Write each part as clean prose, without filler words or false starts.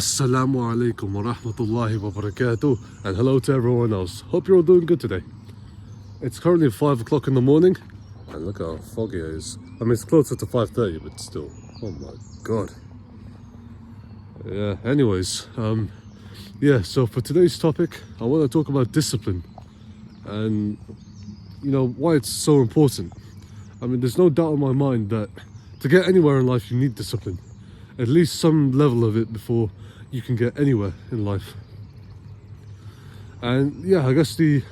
Assalamu alaikum wa rahmatullahi wa barakatuh, and hello to everyone else. Hope you're all doing good today. It's currently 5 o'clock in the morning, and look how foggy it is. I mean, it's closer to 5:30, but still. Oh my god. Yeah, anyways, so for today's topic, I want to talk about discipline and, why it's so important. I mean, there's no doubt in my mind that to get anywhere in life, you need discipline. At least some level of it before you can get anywhere in life. And yeah, I guess the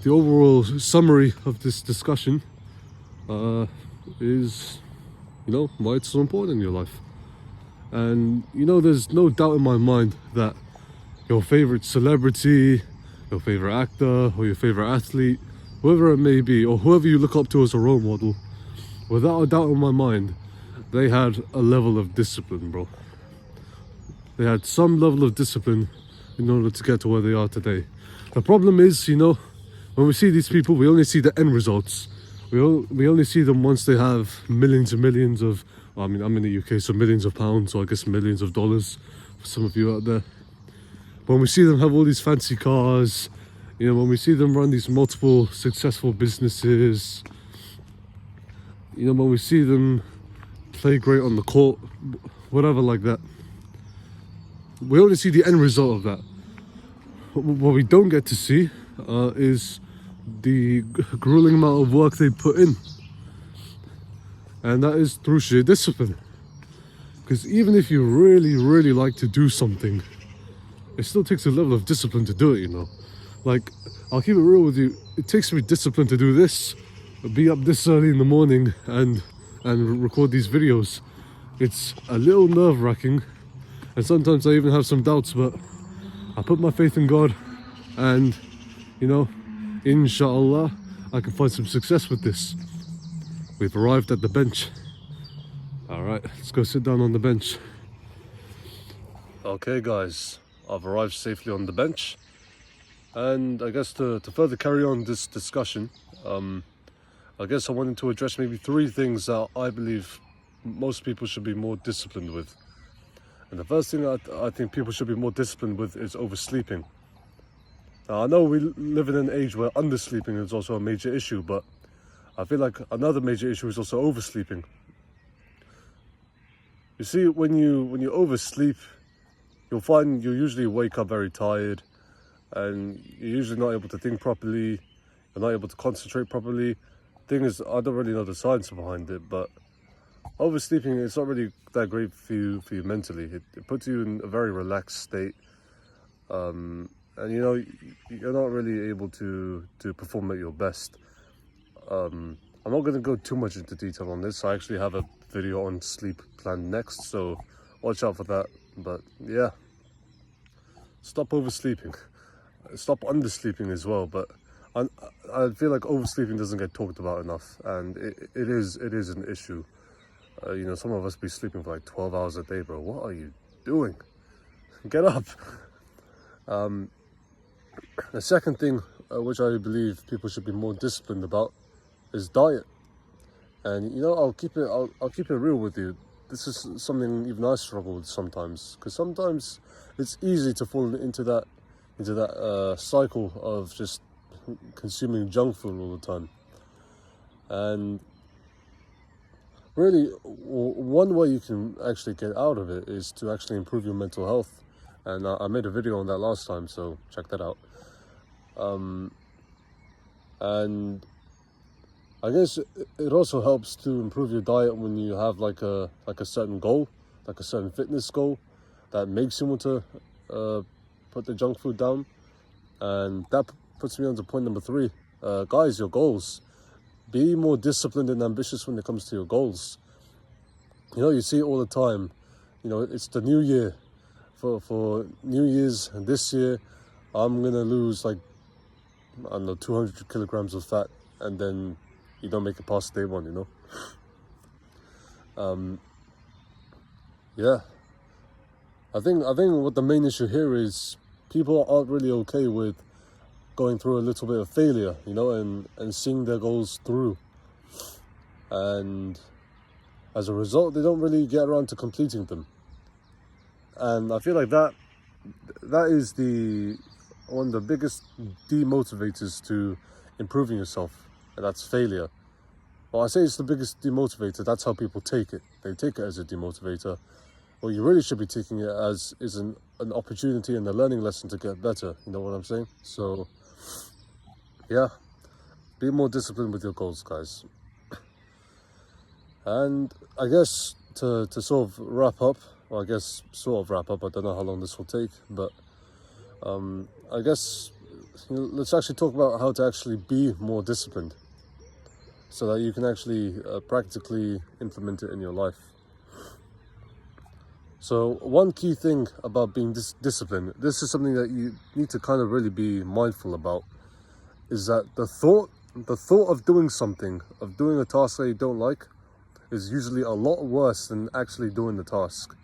overall summary of this discussion is, why it's so important in your life. And there's no doubt in my mind that your favorite celebrity, your favorite actor, or your favorite athlete, whoever it may be, or whoever you look up to as a role model, without a doubt in my mind, they had a level of discipline, bro. They had some level of discipline in order to get to where they are today. The problem is, when we see these people, we only see the end results. We only see them once they have millions and millions of, I'm in the UK, so millions of pounds, so I guess millions of dollars for some of you out there. When we see them have all these fancy cars, when we see them run these multiple successful businesses, when we see them play great on the court, whatever like that, we only see the end result of that. What we don't get to see is the grueling amount of work they put in, and that is through sheer discipline. Because even if you really, really like to do something, it still takes a level of discipline to do it, Like, I'll keep it real with you, it takes me discipline to do this, be up this early in the morning and record these videos. It's a little nerve-wracking, and sometimes I even have some doubts, but I put my faith in God, and inshallah I can find some success with this. We've arrived at the bench. Alright, let's go sit down on the bench. Okay guys, I've arrived safely on the bench, and I guess to further carry on this discussion, I guess I wanted to address maybe 3 things that I believe most people should be more disciplined with. And the first thing I think people should be more disciplined with is oversleeping. Now, I know we live in an age where undersleeping is also a major issue, but I feel like another major issue is also oversleeping. You see, when you oversleep, you'll find you usually wake up very tired, and you're usually not able to think properly, you're not able to concentrate properly. Thing is, I don't really know the science behind it, but oversleeping, it's not really that great for you mentally. It puts you in a very relaxed state, and you're not really able to perform at your best. I'm not going to go too much into detail on this. I actually have a video on sleep planned next, so watch out for that. But yeah, stop oversleeping, stop undersleeping as well. But I feel like oversleeping doesn't get talked about enough, and it is an issue. Some of us be sleeping for like 12 hours a day, bro. What are you doing? Get up. The second thing, which I believe people should be more disciplined about, is diet. And I'll keep it real with you. This is something even I struggle with sometimes, because sometimes it's easy to fall into that cycle of just consuming junk food all the time. And really, one way you can actually get out of it is to actually improve your mental health. And I made a video on that last time, so check that out. And I guess it also helps to improve your diet when you have like a certain goal, like a certain fitness goal that makes you want to put the junk food down. And that puts me on to point number 3. Guys, your goals. Be more disciplined and ambitious when it comes to your goals. You see it all the time. It's the new year. For New Year's this year, I'm going to lose 200 kilograms of fat, and then you don't make it past day 1, Yeah. I think what the main issue here is people aren't really okay with going through a little bit of failure, and seeing their goals through. And as a result, they don't really get around to completing them. And I feel like that is the one of the biggest demotivators to improving yourself, and that's failure. Well, I say it's the biggest demotivator. That's how people take it. They take it as a demotivator. What you really should be taking it as is an opportunity and a learning lesson to get better. You know what I'm saying? So, yeah, be more disciplined with your goals, guys. And I guess to sort of wrap up, well, I don't know how long this will take, but I guess let's actually talk about how to actually be more disciplined so that you can actually practically implement it in your life. So one key thing about being disciplined, this is something that you need to kind of really be mindful about, is that the thought of doing something, of doing a task that you don't like, is usually a lot worse than actually doing the task.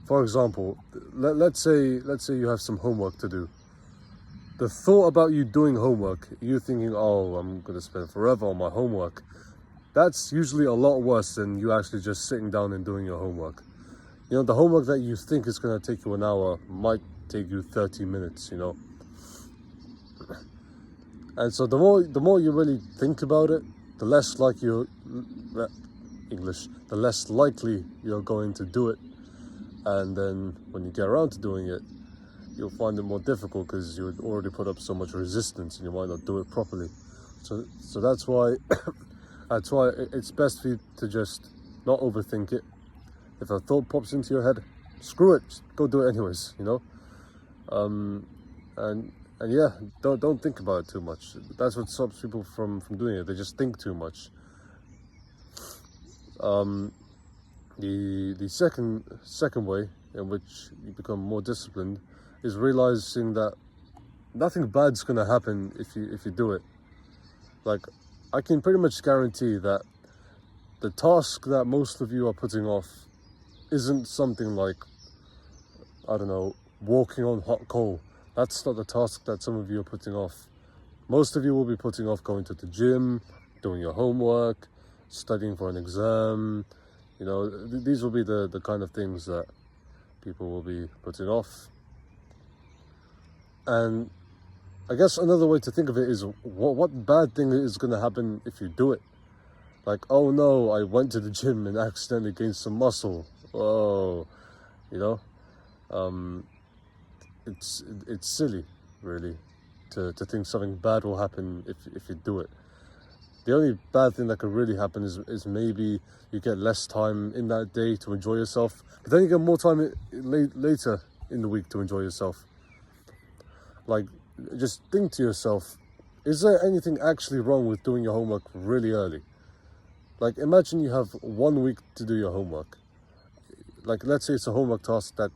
For example, let's say you have some homework to do. The thought about you doing homework, you thinking, oh, I'm going to spend forever on my homework, that's usually a lot worse than you actually just sitting down and doing your homework. You know, the homework that you think is going to take you an hour might take you 30 minutes, you know. And so the more you really think about it, the less likely you're going to do it. And then when you get around to doing it, you'll find it more difficult because you would already put up so much resistance and you might not do it properly. So that's why it's best for you to just not overthink it. If a thought pops into your head, screw it, just go do it anyways, you know. And yeah, don't think about it too much. That's what stops people from doing it. They just think too much. The second way in which you become more disciplined is realizing that nothing bad's gonna happen if you do it. Like, I can pretty much guarantee that the task that most of you are putting off isn't something like, I don't know, walking on hot coal. That's not the task that some of you are putting off. Most of you will be putting off going to the gym, doing your homework, studying for an exam. You know, these will be the kind of things that people will be putting off. And I guess another way to think of it is, what bad thing is going to happen if you do it? Like, oh no, I went to the gym and accidentally gained some muscle. Oh, you know, it's silly, really, to think something bad will happen if you do it. The only bad thing that could really happen is maybe you get less time in that day to enjoy yourself, but then you get more time later in the week to enjoy yourself. Like, just think to yourself, is there anything actually wrong with doing your homework really early? Like, imagine you have 1 week to do your homework. Like, let's say it's a homework task that,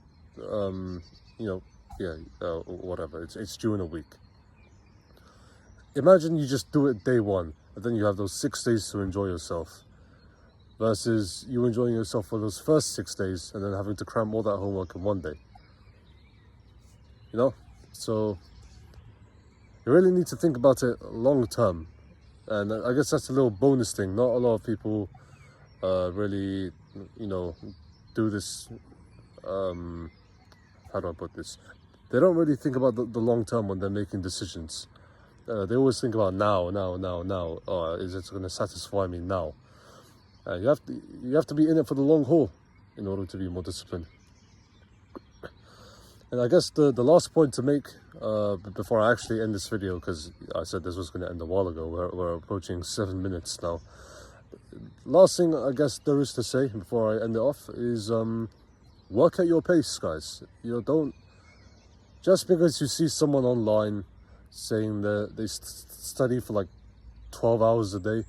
whatever, it's due in a week. Imagine you just do it day one, and then you have those 6 days to enjoy yourself, versus you enjoying yourself for those first 6 days and then having to cram all that homework in one day. You know? So you really need to think about it long term. And I guess that's a little bonus thing. Not a lot of people really, do this. How do I put this? They don't really think about the long term when they're making decisions. They always think about now. Is it going to satisfy me now? You have to be in it for the long haul in order to be more disciplined. And I guess the last point to make before I actually end this video, because I said this was going to end a while ago, we're approaching 7 minutes now. Last thing I guess there is to say before I end it off is work at your pace, guys. Don't, just because you see someone online saying that they study for like 12 hours a day,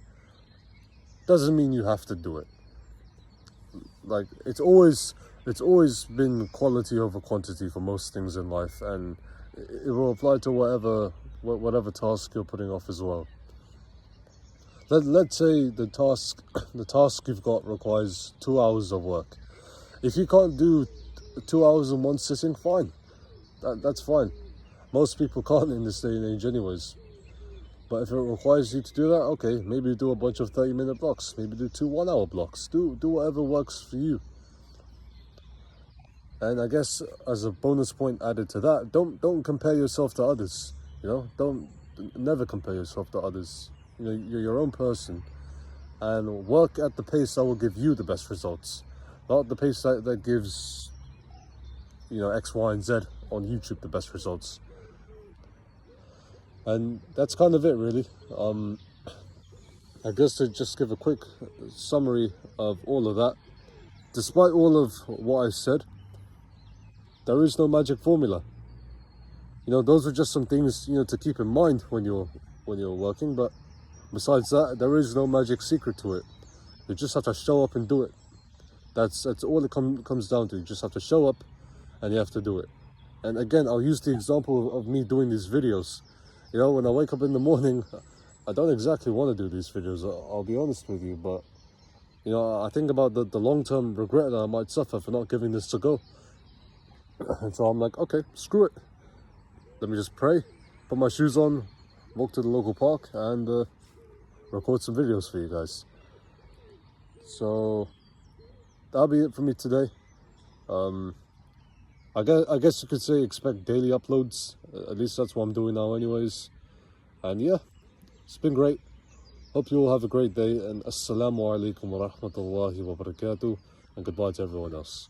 doesn't mean you have to do it. Like, it's always been quality over quantity for most things in life, and it will apply to whatever task you're putting off as well. Let's say the task you've got requires 2 hours of work. If you can't do 2 hours in one sitting, fine. That's fine. Most people can't in this day and age anyways. But if it requires you to do that, okay, maybe do a bunch of 30-minute blocks. Maybe do 2 1-hour blocks. Do whatever works for you. And I guess as a bonus point added to that, don't compare yourself to others. You know, don't never compare yourself to others. You know, you're your own person, and work at the pace that will give you the best results, not the pace that gives, you know, X, Y, and Z on YouTube the best results. And that's kind of it, really. I guess to just give a quick summary of all of that, despite all of what I said, there is no magic formula. You know, those are just some things, you know, to keep in mind when you're working. But besides that, there is no magic secret to it. You just have to show up and do it. That's all it comes down to. You just have to show up, and you have to do it. And again, I'll use the example of me doing these videos. You know, when I wake up in the morning, I don't exactly want to do these videos. I'll be honest with you, but you know, I think about the long-term regret that I might suffer for not giving this a go. And so I'm like, okay, screw it. Let me just pray, put my shoes on, walk to the local park, and record some videos for you guys. So that'll be it for me today. I guess you could say expect daily uploads. At least that's what I'm doing now anyways. And yeah, it's been great. Hope you all have a great day, and assalamu alaikum wa rahmatullahi wa barakatuh, and goodbye to everyone else.